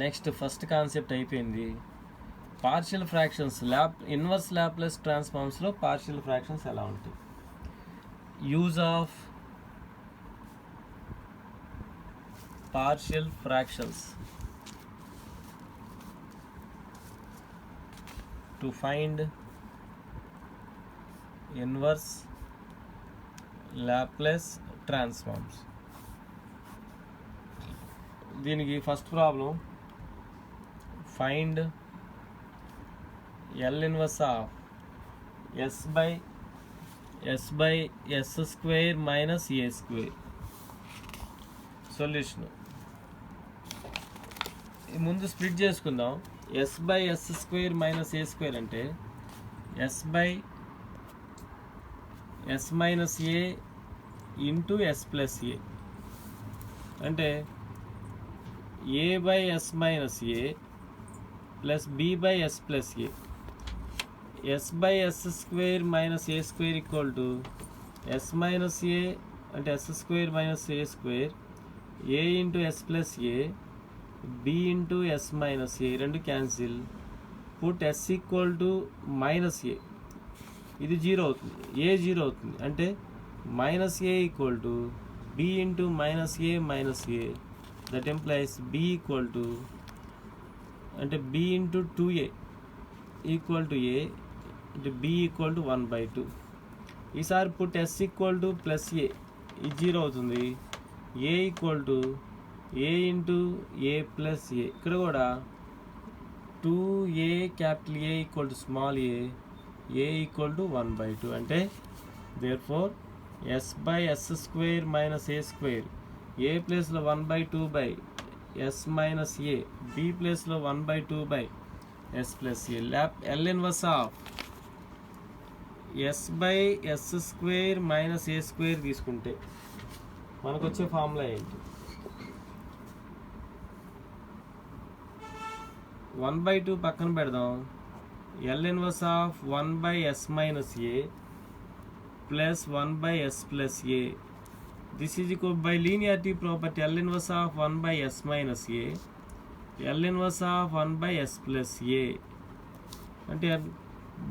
Next first concept అయిపోయింది. Partial fractions inverse Laplace ట్రాన్స్ఫార్మ్స్లో partial fractions ఎలా ఉంటాయి. Use of partial fractions to find inverse Laplace transforms. దీనికి first problem, find L inverse of S by yes square minus A square. Solution ముందు split చేసుకుందాం. S by yes square minus A square అంటే S by S minus A into yes plus A, అంటే A by S minus A plus B by S plus A. Yes by yes square minus A square equal to S minus A అంటే S square minus A square, A into yes plus A, B into yes minus A, రెండు cancel. Put yes equal to minus A, ఇది zero అవుతుంది, A zero అవుతుంది, అంటే minus A equal to B into minus A minus A. That implies B equal to అంటే B into 2a equal to A, అంటే B equal to 1/2. ఈసారి put yes equal to plus A, ఇది zero అవుతుంది, A equal to A into A plus A. ఇక్కడ కూడా 2a capital A equal to small A equal to 1/2. అంటే therefore S by yes square minus A square, A ప్లేస్లో 1/2 by S minus A, B ప్లేస్లో 1/2 by S plus A. L inverse of S by yes square minus A square తీసుకుంటే మనకు వచ్చే formula ఏంటి? 1/2 పక్కన పెడదాం. L inverse of 1/s minus A plus 1/s plus A. This is equal by linearity property L inverse of 1/s minus A, L inverse of 1/s plus A. అంటే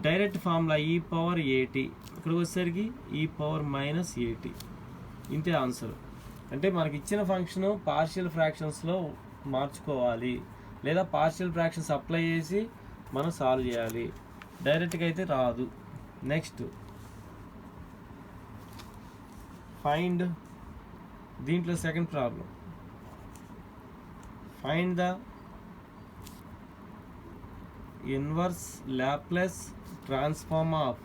direct formula ఈ power ఏటీ, ఇక్కడికి వచ్చేసరికి ఈ power minus ఏటీ. ఇంతే answer. అంటే మనకి ఇచ్చిన ఫంక్షన్ పార్షియల్ ఫ్రాక్షన్స్లో మార్చుకోవాలి, లేదా పార్షియల్ ఫ్రాక్షన్స్ అప్లై చేసి మనం సాల్వ్ చేయాలి, డైరెక్ట్గా అయితే రాదు. నెక్స్ట్ ఫైండ్, దీంట్లో second problem, find the inverse Laplace transform of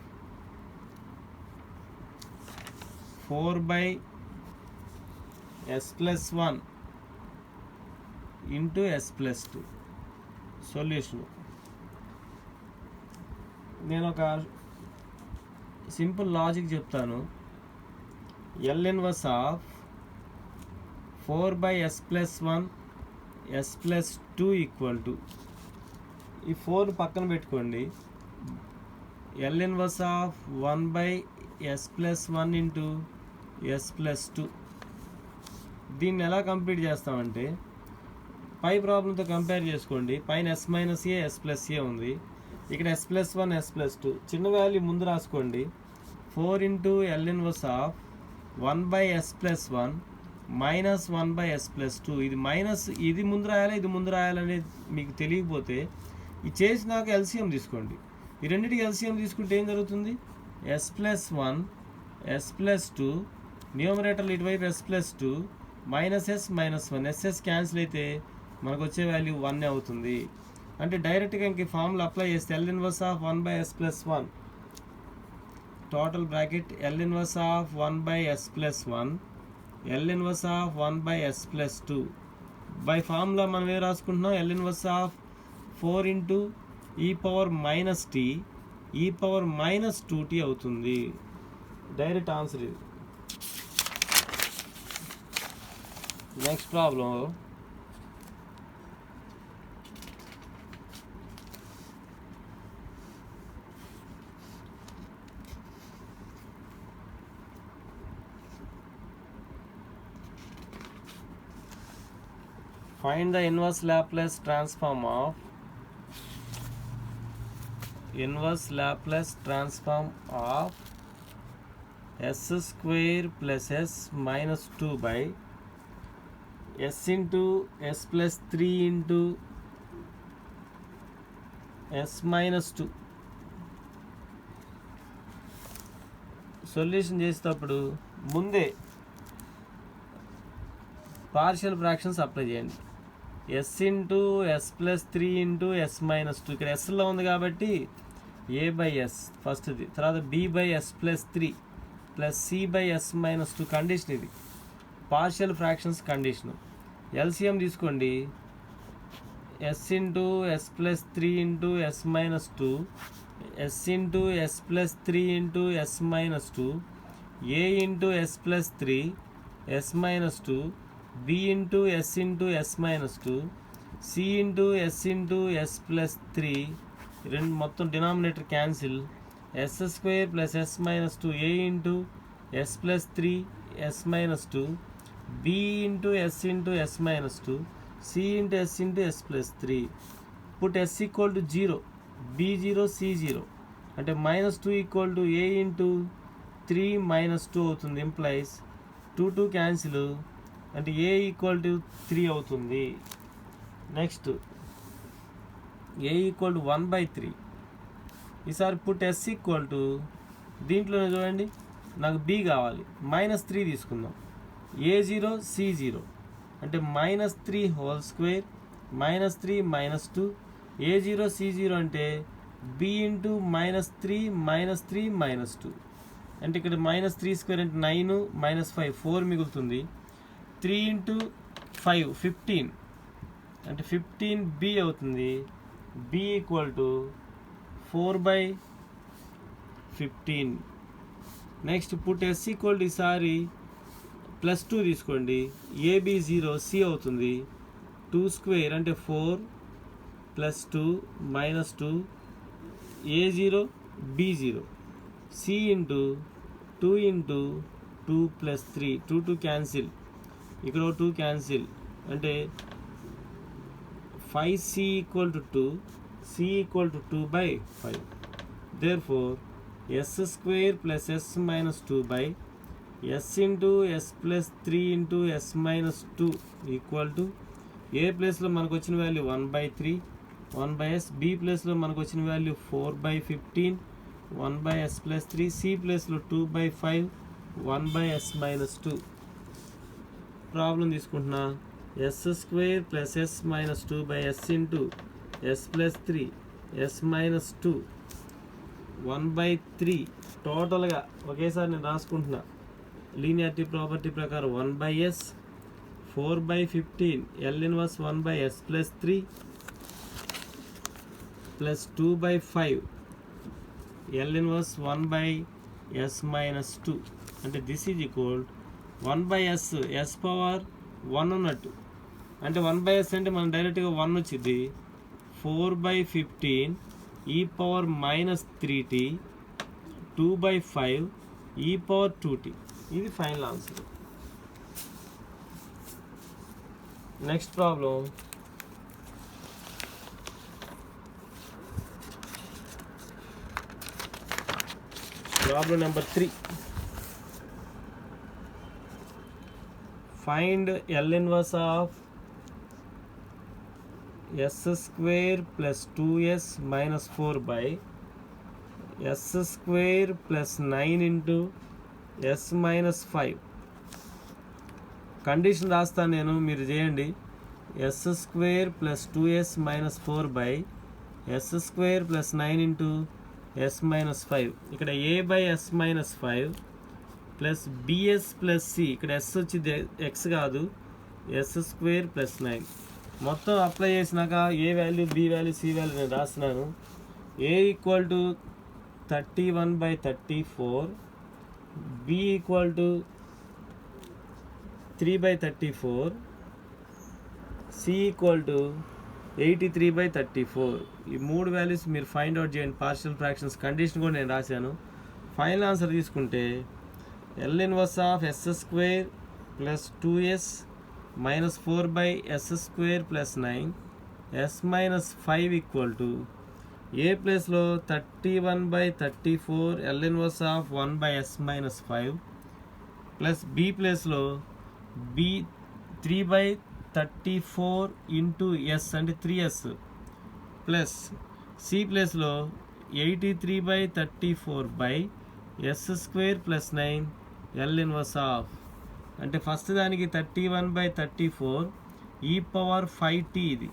4/s plus 1 into s plus 2. Solution, నేను ఒక సింపుల్ లాజిక్ చెప్తాను. L inverse of 4/s plus 1 s plus 2 equal to, ఈ 4 పక్కన పెట్టుకోండి, L inverse of 1/s plus 1 into s plus 2. దీన్ని ఎలా complete చేస్తామంటే పై ప్రాబ్లంతో కంపేర్ చేసుకోండి. పైన s మైనస్ ఏ s ప్లస్ ఏ ఉంది, ఇక్కడ s ప్లస్ 1 s ప్లస్ 2. చిన్న వాల్యూ ముందు రాసుకోండి. 4 into L inverse of 1/s plus 1 minus 1/s plus 2. ఇది మైనస్, ఇది ముందు రాయాలి, ఇది ముందు రాయాలనేది మీకు తెలియకపోతే ఇది చేసినాక ఎల్సిఎం తీసుకోండి. ఈ రెండింటికి ఎల్సిఎం తీసుకుంటే ఏం జరుగుతుంది? s ప్లస్ 1 s ప్లస్ 2, న్యూమరేటర్లు ఇటువైపు s plus 2 minus s minus 1, ss cancel అయితే మనకు వచ్చే వాల్యూ 1 అవుతుంది. అంటే డైరెక్ట్గా ఇంక ఫార్ములా అప్లై చేస్తే L inverse of 1/s plus 1 total bracket L inverse of 1/s plus 1 L inverse of 1/s plus 2 by formula మనం ఏం రాసుకుంటున్నాం? ఎల్ ఇన్వర్స్ ఆఫ్ 4 ఇంటూ ఈ పవర్ మైనస్ టీ ఈ పవర్ మైనస్ 2t అవుతుంది. Direct answer ఇది. Next problem, Find the inverse Laplace transform of s square plus s minus 2 by s into s plus 3 into s minus 2. Solution చేసేటప్పుడు ముందే partial fractions apply చేయండి. S into yes plus 3 into yes minus 2, ఇక్కడ ఎస్లో ఉంది కాబట్టి ఏ by S ఫస్ట్ది, తర్వాత B by S plus 3 plus C by S minus 2 condition. ఇది partial fractions condition. LCM తీసుకోండి. S into yes plus 3 into yes minus 2, S into yes plus 3 into yes minus 2, A into yes plus 3 yes minus 2, B into yes minus 2, C into yes plus 3, రెండు మొత్తం denominator cancel. S square plus yes minus 2, A into yes plus 3 yes minus 2, B into yes minus 2, C into yes plus 3. Put yes equal to 0, B 0, c 0, అంటే minus 2 equal to A into 3 minus 2 అవుతుంది. Implies 2 cancel, అంటే ఏ equal to 3 అవుతుంది. Next A equal to 1/3. ఈసారి put yes equal to, దీంట్లోనే చూడండి నాకు B కావాలి, minus 3 తీసుకుందాం. ఏ 0, సి 0, అంటే minus 3 whole square minus 3 minus 2, A 0 c 0 అంటే బి ఇంటూ మైనస్ 3 మైనస్ 2, అంటే ఇక్కడ మైనస్ 3 స్క్వేర్ అంటే 9 మైనస్ 5 4 మిగులుతుంది. 3 ఇంటూ 5 15, అంటే 15 అవుతుంది. B equal to 4/15. Next put yes equal to, ఈసారి ప్లస్ 2 తీసుకోండి. ఏబి 0, సి అవుతుంది. 2 స్క్వేర్ అంటే 4 plus 2 minus 2, A 0 B 0, C into 2 plus 3, 2 cancel, ఇక్కడ 2 క్యాన్సిల్, అంటే 5c equal to 2, c equal to 2/5. Therefore S square plus yes minus 2 by yes into yes plus 3 into yes minus 2 equal to, A ప్లేస్లో మనకు వచ్చిన value 1/3 1/s, B ప్లేస్లో మనకు వచ్చిన value 4/15 1/s plus 3, C ప్లేస్లో 2/5 1/s minus 2. Problem తీసుకుంటున్నా. S square plus yes minus 2 by yes into yes plus 3 yes minus 2 1/3 టోటల్గా ఒకేసారి నేను రాసుకుంటున్నా. లీనియారిటీ ప్రాపర్టీ ప్రకారం 1/s 4/15 L inverse 1/s plus 3 plus 2/5 L inverse 1/s minus 2, అంటే this is equal 1/s, s power 1 ఉన్నట్టు, అంటే 1/s అంటే మనం డైరెక్ట్గా 1 వచ్చింది. 4/15 ఈ పవర్ మైనస్ 3t 2/5 ఈ పవర్ 2t. ఇది final answer. Next problem. Problem number 3. Find L inverse of yes square plus 2s minus 4 by yes square plus 9 into yes minus 5. Condition రాస్తాను నేను, మీరు చేయండి. S square plus 2s minus 4 by yes square plus 9 into yes minus 5. ఇక్కడ A by S minus 5 plus BS plus C, ఇక్కడ S వచ్చింది X కాదు, S square plus 9. మొత్తం apply చేసినాక A value B value C value నేను రాస్తున్నాను. A equal to 31/34, B equal to 3/34, C equal to 83/34. ఈ 3 values మీరు ఫైండ్ అవుట్ చేయండి. పార్షియల్ ఫ్రాక్షన్స్ కండిషన్ కూడా నేను రాశాను. ఫైనల్ ఆన్సర్ తీసుకుంటే L inverse of yes square plus 2s minus 4 by s square plus 9 s minus 5 equal to a place లో 31 by 34 L inverse of 1 by s minus 5 plus b place లో b 3 by 34 into s అంటే 3s plus c place లో 83 by 34 by s square plus 9 L inverse of అంటే first దానికి 31 by 34 e power 5t ఇది.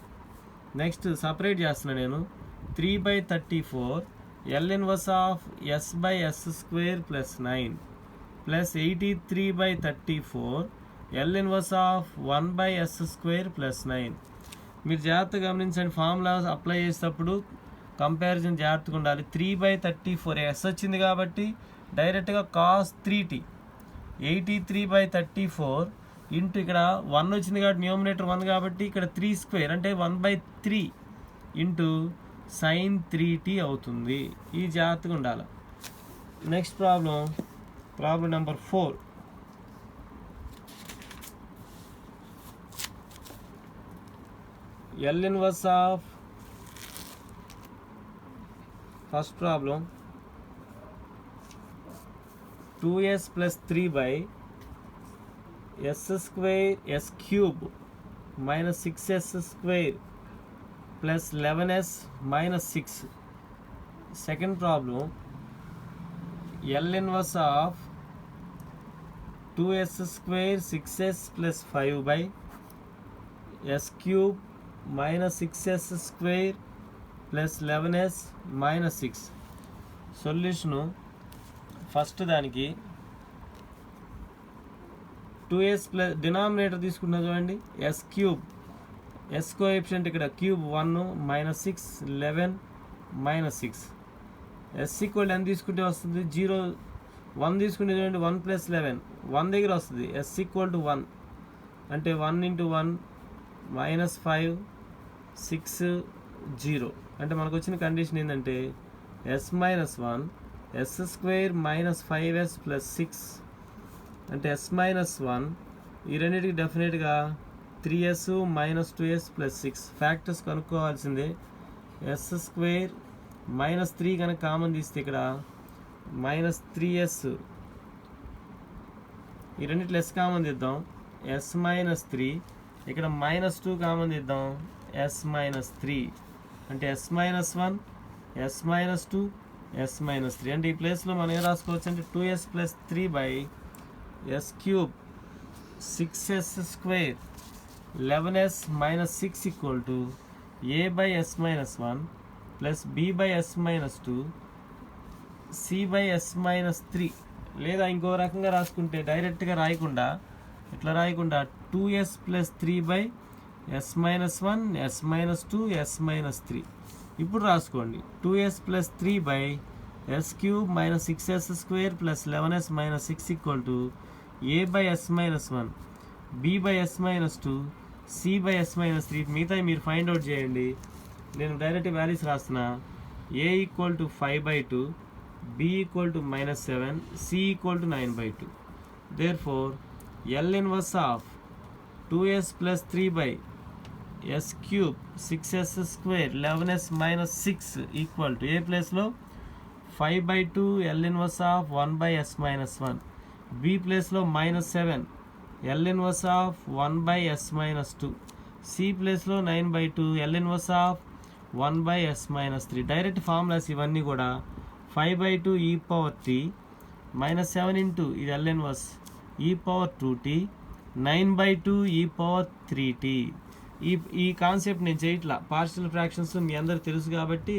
Next separate చేస్తున్నా నేను 3 by 34 L inverse of s by s square plus 9 plus 83 by 34 L inverse of 1 by s square plus 9. మీరు జాగ్రత్తగా గమనించండి, formula apply చేసేటప్పుడు comparison జాగ్రత్తగా ఉండాలి. 3 by 34 s వచ్చింది కాబట్టి డైరెక్ట్గా కాస్ 3t 83 by 34 ఇంటూ ఇక్కడ 1 వచ్చింది కాబట్టి న్యూమినేటర్ 1 కాబట్టి ఇక్కడ 3 స్క్వేర్ అంటే 1/3 ఇంటూ సైన్ 3t అవుతుంది. ఈ జాగ్రత్తగా ఉండాలి. Next problem number 4. L inverse of first problem 2s plus 3 by s square s cube minus 6s square plus 11s minus 6. Second problem L inverse of 2s square 6s plus 5 by s cube minus 6s square plus 11s minus 6. Solution first దానికి 2s plus denominator తీసుకున్నా చూడండి s cube, s coefficient ఇక్కడ cube 1 minus 6 11 minus 6 s equal ఎంత తీసుకుంటే వస్తుంది 0 1 తీసుకుంటే చూడండి 1 plus 11 1 దగ్గర వస్తుంది s ఈక్వల్ టు 1 అంటే 1 ఇంటూ 1 మైనస్ 5 6 0 అంటే మనకు వచ్చిన కండిషన్ ఏంటంటే s minus 1 s square minus 5s plus 6 అంటే s మైనస్ 1 ఈ రెండింటికి డెఫినెట్గా 3s minus 2s plus 6 factors కనుక్కోవాల్సిందే. s స్క్వేర్ మైనస్ 3 కనుక కామన్ తీస్తే ఇక్కడ మైనస్ 3s, ఈ రెండింటిలో s కామన్ తీద్దాం s మైనస్ 3, ఇక్కడ మైనస్ 2 కామన్ తీద్దాం s మైనస్ 3 అంటే s minus 1 s minus 2 s minus 3 అంటే ఈ ప్లేస్లో మనం ఏం రాసుకోవచ్చు అంటే 2s plus 3 by s cube 6s square 11s minus 6 equal to a by s minus 1 plus b by s minus 2 c by s minus 3. లేదా ఇంకో రకంగా రాసుకుంటే డైరెక్ట్గా రాయకుండా ఇట్లా రాయకుండా 2s plus 3 by s minus 1 s minus 2 s minus 3. ఇప్పుడు రాసుకోండి 2s plus 3 by s cube minus 6s square plus 11s minus 6 equal to a by s minus 1 b by s minus 2 c by s minus 3. మిగతా మీరు find out చేయండి, నేను direct values రాస్తున్నా. a equal to 5/2, b equal to minus 7, c equal to 9/2. There four L inverse of 2s plus 3 by s cube 6s square 11s minus 6 equal to A ప్లేస్లో 5/2 L inverse of 1 by s minus 1, b ప్లేస్లో minus 7 L inverse of 1 by s minus 2, c ప్లేస్లో 9/2 L inverse of 1 by s minus 3. Direct formulas ఇవన్నీ కూడా 5/2 e power t minus 7 into ఇది L inverse e power 2t 9/2 e power 3t. ఈ concept నేను చేయట్లా, partial fractions మీ అందరికి తెలుసు కాబట్టి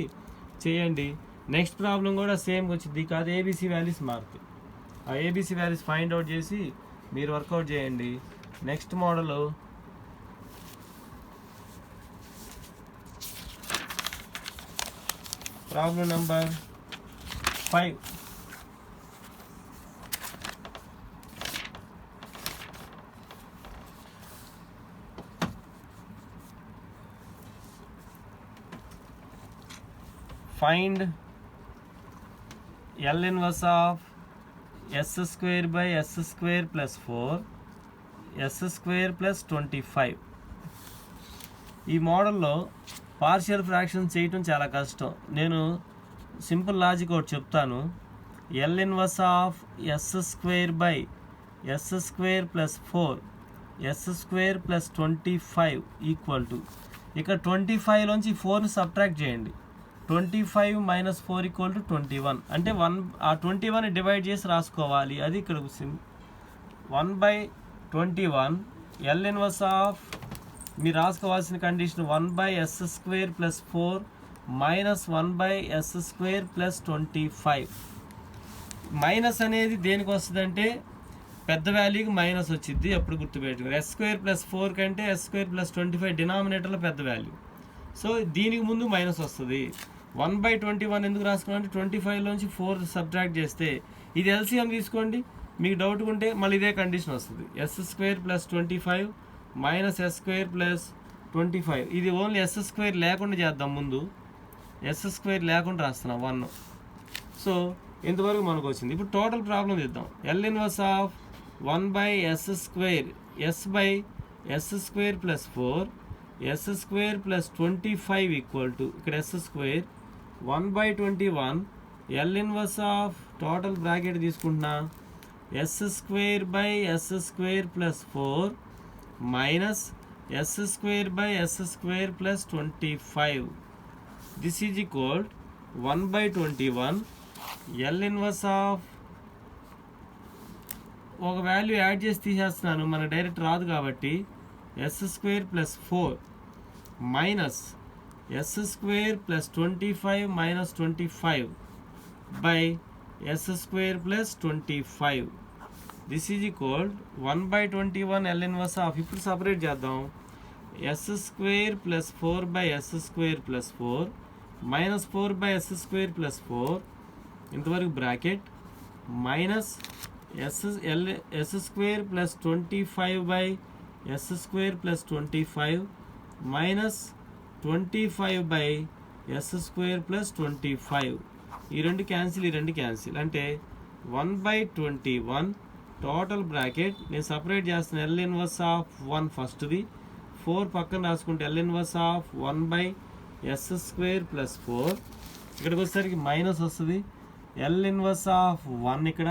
చేయండి. నెక్స్ట్ ప్రాబ్లం కూడా సేమ్ వచ్చింది కాదు, ఏబీసీ వాల్యూస్ మారుతాయి. ఆ ఏబీసీ వాల్యూస్ ఫైండ్ అవుట్ చేసి మీరు వర్కౌట్ చేయండి. Next model problem number 5. Find L inverse of s square by s square plus 4 s square plus 25. ఈ మోడల్లో పార్షియల్ ఫ్రాక్షన్ చేయటం చాలా కష్టం. నేను సింపుల్ లాజిక్ ఒకటి చెప్తాను. L inverse of yes square by yes square plus 4 s square plus 25 equal to, ఇక్కడ 25లోంచి 4ని సబ్ట్రాక్ట్ చేయండి. 25 మైనస్ 4 ఈక్వల్ టు 21. అంటే 21 డివైడ్ చేసి రాసుకోవాలి. అది ఇక్కడ 1/21 ఎల్ ఇన్వర్స్ ఆఫ్, మీరు రాసుకోవాల్సిన condition 1/s square plus 4 minus 1/s square plus 25. Minus అనేది దేనికి వస్తుందంటే పెద్ద వాల్యూకి మైనస్ వచ్చింది, అప్పుడు గుర్తుపెట్టుకోండి. ఎస్ స్క్వేర్ ప్లస్ 4 కంటే ఎస్ స్క్వేర్ ప్లస్ 25 డినామినేటర్లో పెద్ద వాల్యూ, సో దీనికి ముందు మైనస్ వస్తుంది. 1/21 ఎందుకు రాసుకోవాలంటే 25లోంచి 4 సబ్ట్రాక్ట్ చేస్తే, ఇది ఎల్సిఎం తీసుకోండి. మీకు డౌట్ ఉంటే మళ్ళీ ఇదే కండిషన్ వస్తుంది. S square plus 25 minus s square plus 25. ఇది ఓన్లీ ఎస్ స్క్వేర్ లేకుండా చేద్దాం. ముందు ఎస్ స్క్వేర్ లేకుండా రాస్తున్నాం 1. సో ఇంతవరకు మనకు వచ్చింది. ఇప్పుడు టోటల్ ప్రాబ్లం తీద్దాం. L inverse of 1/s square s/s square plus 4 s square plus 25 equal to, ఇక్కడ s square 1/21 L inverse of total bracket తీసుకుంటున్నా s square by s square plus 4 minus s square by s square plus 25. This is equal 1/21 L inverse of, ఒక value add చేసి తీసేస్తున్నాను, మనకు direct రాదు కాబట్టి, s square plus 4 minus s square plus 25 minus 25 by s square plus 25. This is equal 1/21 L inverse of, ఇప్పుడు separate చేద్దాం. s square plus 4 by s square plus 4 minus 4 by s square plus 4 ఇంతవరకు bracket minus s square plus 25 by s square plus 25 minus 25 by s square plus 25. ఈ రెండు cancel, ఈ రెండు cancel, అంటే 1/21 total bracket. నేను separate చేస్తున్న L inverse of 1 ఫస్ట్ది, 4 పక్కన రాసుకుంటే L inverse of 1/s square plus 4. ఇక్కడికి వచ్చేసరికి మైనస్ వస్తుంది. ఎల్ ఇన్వర్స్ ఆఫ్ 1 ఇక్కడ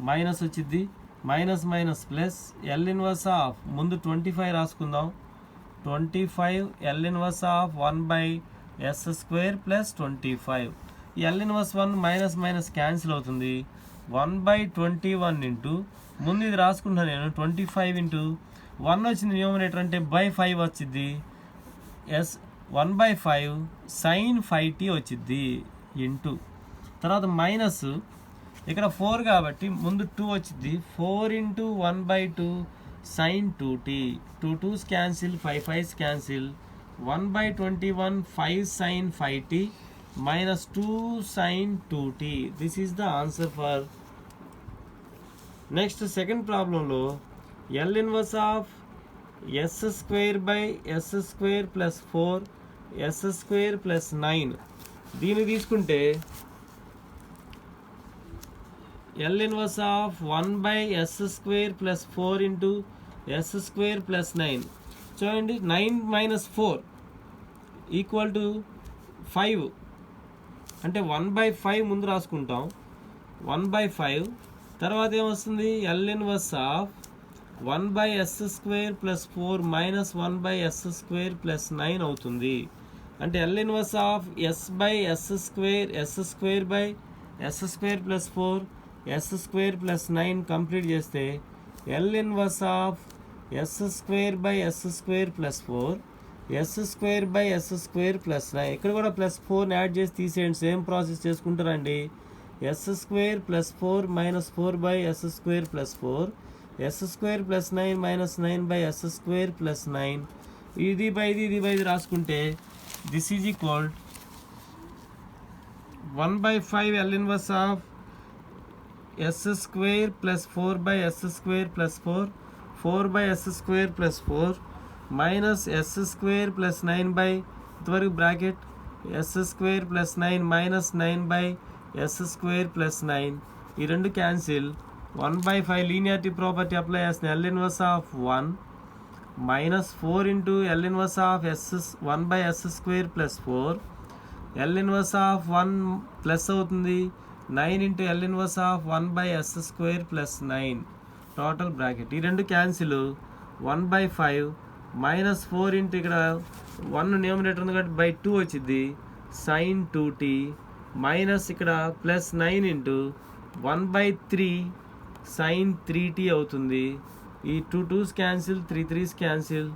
మైనస్ వచ్చింది, minus minus plus L inverse of, ముందు 25 రాసుకుందాం. 25 L inverse of 1/s square plus 25. L inverse 1 minus minus cancel అవుతుంది. 1/21 ఇంటూ, ముందు ఇది రాసుకుంటాను నేను, 25 ఇంటూ 1 వచ్చింది న్యూమరేటర్, అంటే బై 5 వచ్చింది. 1/5 సైన్ 5t వచ్చింది ఇంటూ, తర్వాత మైనస్ ఇక్కడ 4 కాబట్టి ముందు 2 వచ్చింది. 4 into 1/2 sine 2t. 2 2s cancel, 5 5s cancel. 1/21 5 sine 5t minus 2 sine 2t. This is the answer for. Next second ప్రాబ్లంలో L inverse of s square by s square plus 4 s square plus 9. దీన్ని తీసుకుంటే L inverse of 1/s square plus 4 into s square plus 9. చూడండి, 9 minus 4 equal to 5, అంటే 1/5 ముందు రాసుకుంటాం. 1/5 తర్వాత ఏమొస్తుంది, L inverse of 1/s square plus 4 minus 1/s square plus 9 అవుతుంది. అంటే L inverse of s/s square, s square by s square plus 4 s square plus 9 complete చేస్తే L inverse of s square by s square plus 4 s square by s square plus 9. ఇక్కడ కూడా plus 4 add చేసి తీసేయండి, same process చేసుకుంటారండి. s square plus 4 minus 4 by s square plus 4 s square plus 9 minus 9 by s square plus 9. ఇది by ఇది రాసుకుంటే this is equal 1/5 L inverse of s square plus 4 by s square plus 4 4 by s square plus 4 minus s square plus 9 by, ఇంతవరకు bracket s square plus 9 minus 9 by s square plus 9. ఈ రెండు క్యాన్సిల్. 1/5 linearity property apply చేస్తుంది. L inverse of 1 minus 4 into L inverse of S 1/S² plus 4. L inverse of 1 plus అవుతుంది 9 into L inverse of 1/S² plus 9 total bracket. ఈ రెండు క్యాన్సిల్. 1/5 minus 4 into ఇక్కడ 1 numerator ఉంది కాబట్టి 2 వచ్చింది sin 2t మైనస్ ఇక్కడ ప్లస్ 9 ఇంటూ 1/3 sin 3t అవుతుంది. ఈ 2 2s cancel, 3 3s cancel.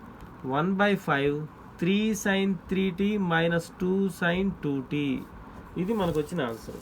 1/5 3 sin 3t minus 2 sin 2t. ఇది మనకు వచ్చిన ఆన్సర్.